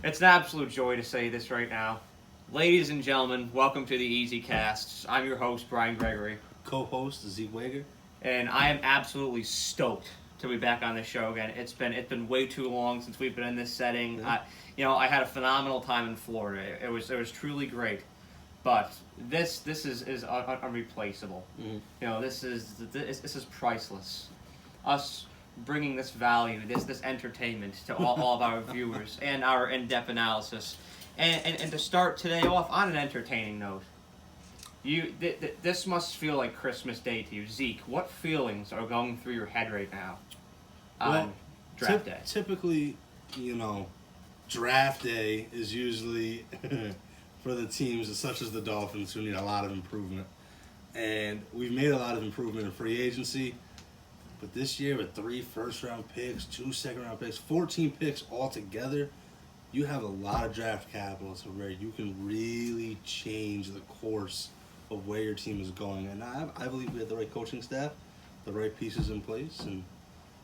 It's an absolute joy to say this right now. Ladies and gentlemen, welcome to the EasyCast. I'm your host, Brian Gregoire. Co-host Zeke Wagar. And I am absolutely stoked to be back on the show again. It's been way too long since we've been in this setting. Yeah. I had a phenomenal time in Florida. It was truly great. But this is unreplaceable. Mm-hmm. This is priceless. Us bringing this value, this entertainment to all of our viewers and our in-depth analysis, and to start today off on an entertaining note. This must feel like Christmas Day to you, Zeke. What feelings are going through your head right now on draft day? Typically, draft day is usually for the teams such as the Dolphins who need a lot of improvement. And we've made a lot of improvement in free agency. But this year with 3 first-round picks, 2 second-round picks, 14 picks altogether, you have a lot of draft capital to where you can really change the course of where your team is going. And I believe we have the right coaching staff, the right pieces in place, and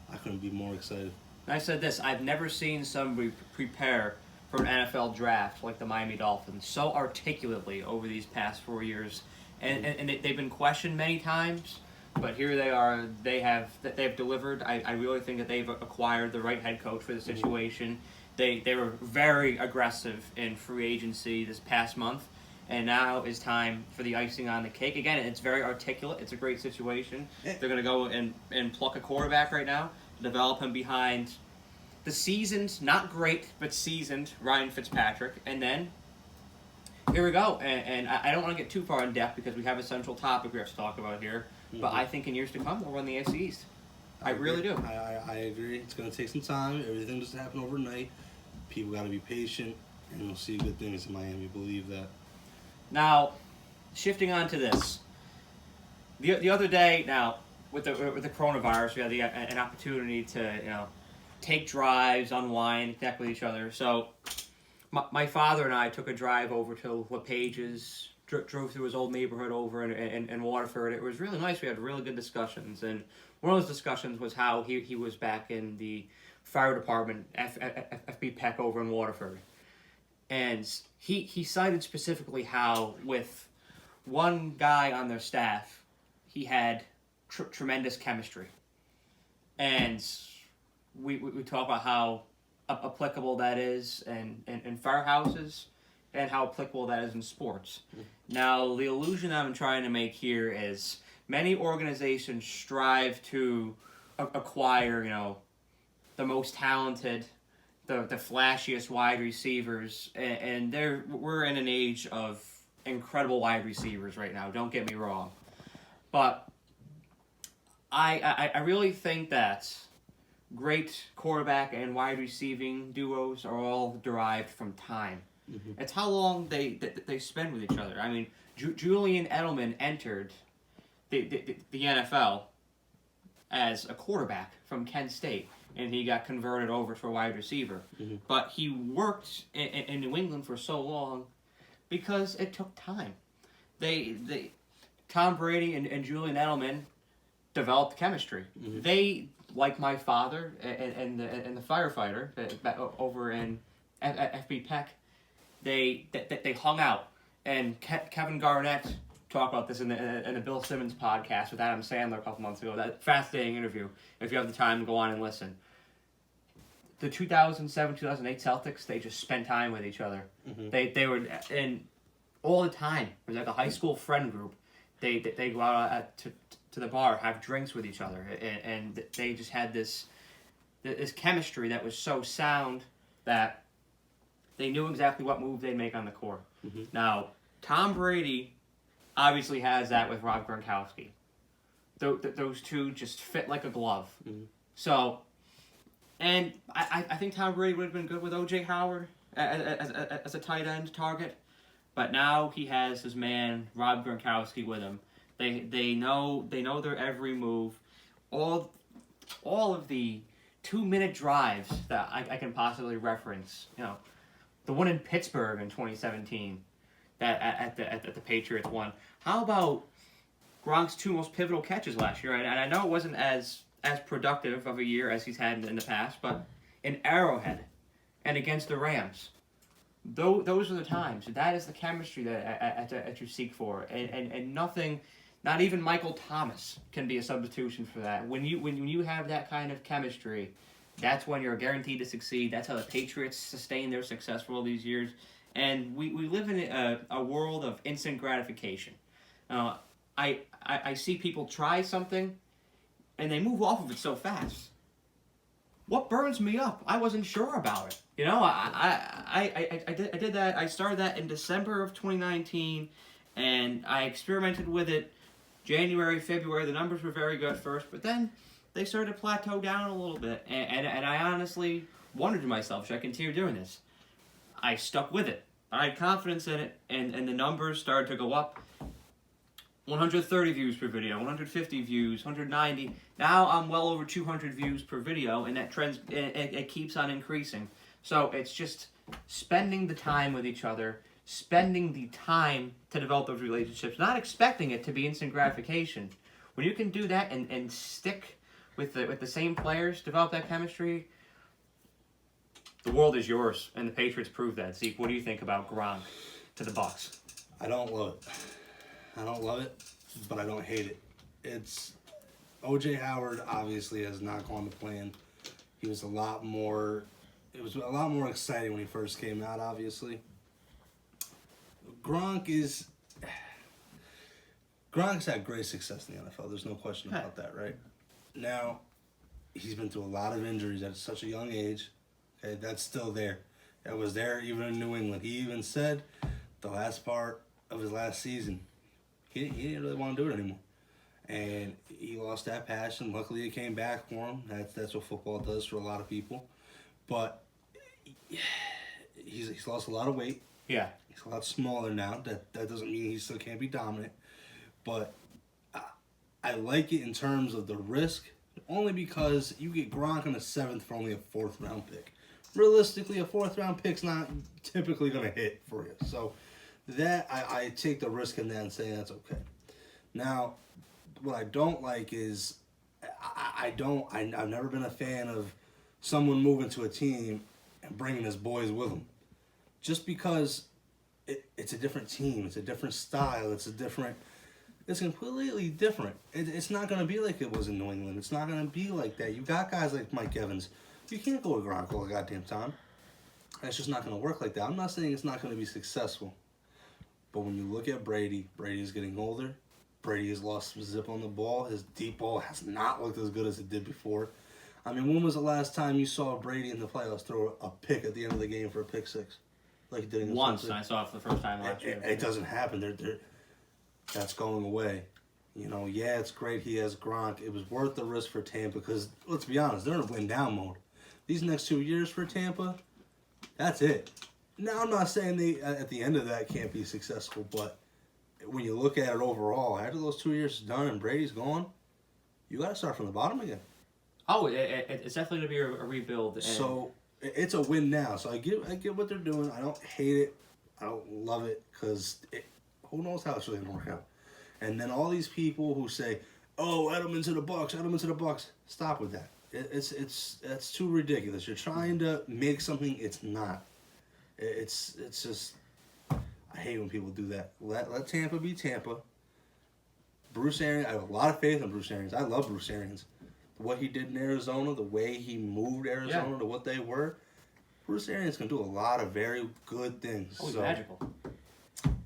I couldn't be more excited. I said this, I've never seen somebody prepare for an NFL draft like the Miami Dolphins so articulately over these past 4 years. And they've been questioned many times, but here they are. They have delivered. I really think that they've acquired the right head coach for the situation. They were very aggressive in free agency this past month, and now is time for the icing on the cake. Again, it's very articulate. It's a great situation. They're going to go and pluck a quarterback right now, develop him behind the seasoned, not great, but seasoned Ryan Fitzpatrick, and then here we go. And I don't want to get too far in depth because we have a central topic we have to talk about here. But I think in years to come, we'll run the AFC East. I really do. I agree. It's going to take some time. Everything doesn't happen overnight. People got to be patient, and we'll see good things in Miami. Believe that. Now, shifting on to this. The other day, now, with the coronavirus, we had an opportunity to, take drives, unwind, connect with each other. So, my father and I took a drive over to LePage's, drove through his old neighborhood over in Waterford. It was really nice. We had really good discussions, and one of those discussions was how he was back in the fire department, FB Peck over in Waterford. And he cited specifically how with one guy on their staff, he had tremendous chemistry. And we talk about how applicable that is in firehouses, and how applicable that is in sports. Now, the illusion I'm trying to make here is many organizations strive to acquire, the most talented, the flashiest wide receivers, and we're in an age of incredible wide receivers right now, don't get me wrong. But I really think that great quarterback and wide receiving duos are all derived from time. Mm-hmm. It's how long they spend with each other. I mean, Julian Edelman entered the NFL as a quarterback from Kent State, and he got converted over to a wide receiver. Mm-hmm. But he worked in New England for so long because it took time. Tom Brady and Julian Edelman developed chemistry. Mm-hmm. They, like my father and the firefighter over in FB Peck, they hung out. And Kevin Garnett talked about this in the Bill Simmons podcast with Adam Sandler a couple months ago. That fascinating interview. If you have the time, go on and listen. The 2007-2008 Celtics, they just spent time with each other. Mm-hmm. They were in all the time. It was like a high school friend group. They go out to the bar, have drinks with each other, and they just had this chemistry that was so sound that they knew exactly what move they'd make on the court. Mm-hmm. Now, Tom Brady obviously has that with Rob Gronkowski. Those two just fit like a glove. Mm-hmm. So, and I think Tom Brady would have been good with O.J. Howard as a tight end target, but now he has his man Rob Gronkowski with him. They know their every move. All of the 2-minute drives that I can possibly reference. The one in Pittsburgh in 2017 that at the Patriots won. How about Gronk's 2 most pivotal catches last year? And I know it wasn't as productive of a year as he's had in the past, but in Arrowhead and against the Rams, those are the times. That is the chemistry that you seek for, and nothing, not even Michael Thomas can be a substitution for that. When you have that kind of chemistry, that's when you're guaranteed to succeed. That's how the Patriots sustain their success for all these years. And we live in a world of instant gratification. I see people try something, and they move off of it so fast. What burns me up? I wasn't sure about it. You know, I did that. I started that in December of 2019, and I experimented with it January, February. The numbers were very good at first, but then they started to plateau down a little bit, and I honestly wondered to myself, should I continue doing this? I stuck with it. I had confidence in it, and the numbers started to go up. 130 views per video, 150 views, 190. Now I'm well over 200 views per video, and that trend it keeps on increasing. So it's just spending the time with each other, spending the time to develop those relationships, not expecting it to be instant gratification. When you can do that and stick with the same players, develop that chemistry, the world is yours, and the Patriots prove that. Zeke, what do you think about Gronk to the Bucs? I don't love it. I don't love it, but I don't hate it. It's O.J. Howard obviously has not gone to plan. He was a lot more. It was a lot more exciting when he first came out. Obviously, Gronk's had great success in the NFL. There's no question about that, right? Now, he's been through a lot of injuries at such a young age. Okay, that's still there. That was there even in New England. He even said the last part of his last season, he didn't really want to do it anymore. And he lost that passion. Luckily, it came back for him. That's what football does for a lot of people. But he's lost a lot of weight. Yeah. He's a lot smaller now. That doesn't mean he still can't be dominant. But I like it in terms of the risk, only because you get Gronk in the 7th for only a 4th round pick. Realistically, a 4th round pick's not typically going to hit for you. So that I take the risk in that and say that's okay. Now, what I don't like is I've never been a fan of someone moving to a team and bringing his boys with them. Just because it's a different team, it's a different style, it's completely different. It's not going to be like it was in New England. It's not going to be like that. You got guys like Mike Evans. You can't go with Gronk all the goddamn time. That's just not going to work like that. I'm not saying it's not going to be successful. But when you look at Brady is getting older. Brady has lost some zip on the ball. His deep ball has not looked as good as it did before. I mean, when was the last time you saw Brady in the playoffs throw a pick at the end of the game for a pick six? Like he did in Once, and I saw it for the first time last year. It doesn't happen. That's going away. You know, yeah, it's great he has Gronk. It was worth the risk for Tampa because, let's be honest, they're in win-down mode. These next 2 years for Tampa, that's it. Now, I'm not saying they, at the end of that, can't be successful, but when you look at it overall, after those 2 years is done and Brady's gone, you got to start from the bottom again. Oh, it's definitely going to be a rebuild. And so, it's a win now. So, I get what they're doing. I don't hate it. I don't love it because who knows how it's really going to work out. And then all these people who say, oh, Edelman to the Bucs. Stop with that. That's too ridiculous. You're trying to make something it's not. It's just, I hate when people do that. Let Tampa be Tampa. Bruce Arians, I have a lot of faith in Bruce Arians. I love Bruce Arians. What he did in Arizona, the way he moved Arizona to what they were, Bruce Arians can do a lot of very good things. Oh, he's magical.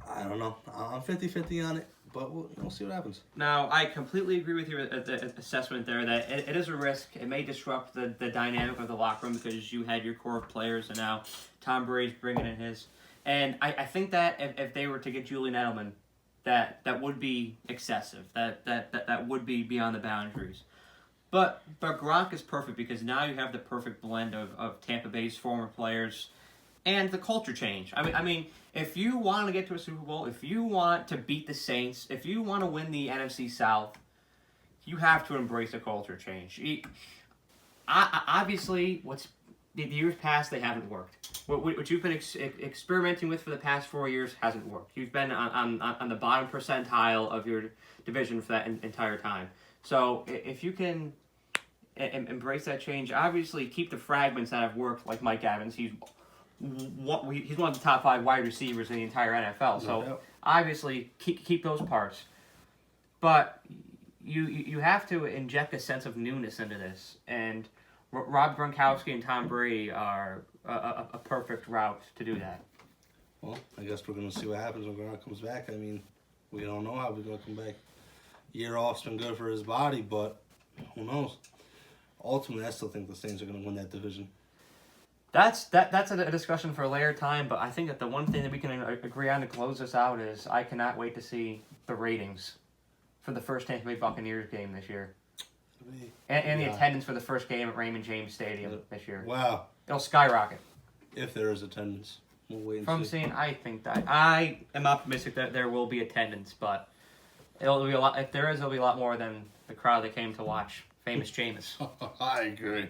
I don't know. I'm 50-50 on it, but we'll see what happens. Now, I completely agree with your assessment there that it is a risk. It may disrupt the dynamic of the locker room because you had your core players and now Tom Brady's bringing in his. And I think that if they were to get Julian Edelman, that would be excessive. That would be beyond the boundaries. But Gronk is perfect because now you have the perfect blend of Tampa Bay's former players and the culture change. I mean, if you want to get to a Super Bowl, if you want to beat the Saints, if you want to win the NFC South, you have to embrace a culture change. Obviously, the years past, they haven't worked. What you've been experimenting with for the past 4 years hasn't worked. You've been on the bottom percentile of your division for that entire time. So if you can embrace that change, obviously keep the fragments that have worked, like Mike Evans. He's he's one of the top 5 wide receivers in the entire NFL. So Yep. obviously keep those parts, but you have to inject a sense of newness into this. And Rob Gronkowski and Tom Brady are a perfect route to do that. Well, I guess we're going to see what happens when Gronk comes back. I mean, we don't know how he's going to come back. Year off's been good for his body, but who knows? Ultimately, I still think the Saints are going to win that division. That's a discussion for a later time, but I think that the one thing that we can agree on to close this out is I cannot wait to see the ratings for the first Tampa Bay Buccaneers game this year. And the attendance for the first game at Raymond James Stadium this year. Wow. It'll skyrocket. If there is attendance. We'll wait and From see. seeing, I think that I am optimistic that there will be attendance, but it'll be a lot. If there is, it'll be a lot more than the crowd that came to watch Famous Jameis. I agree.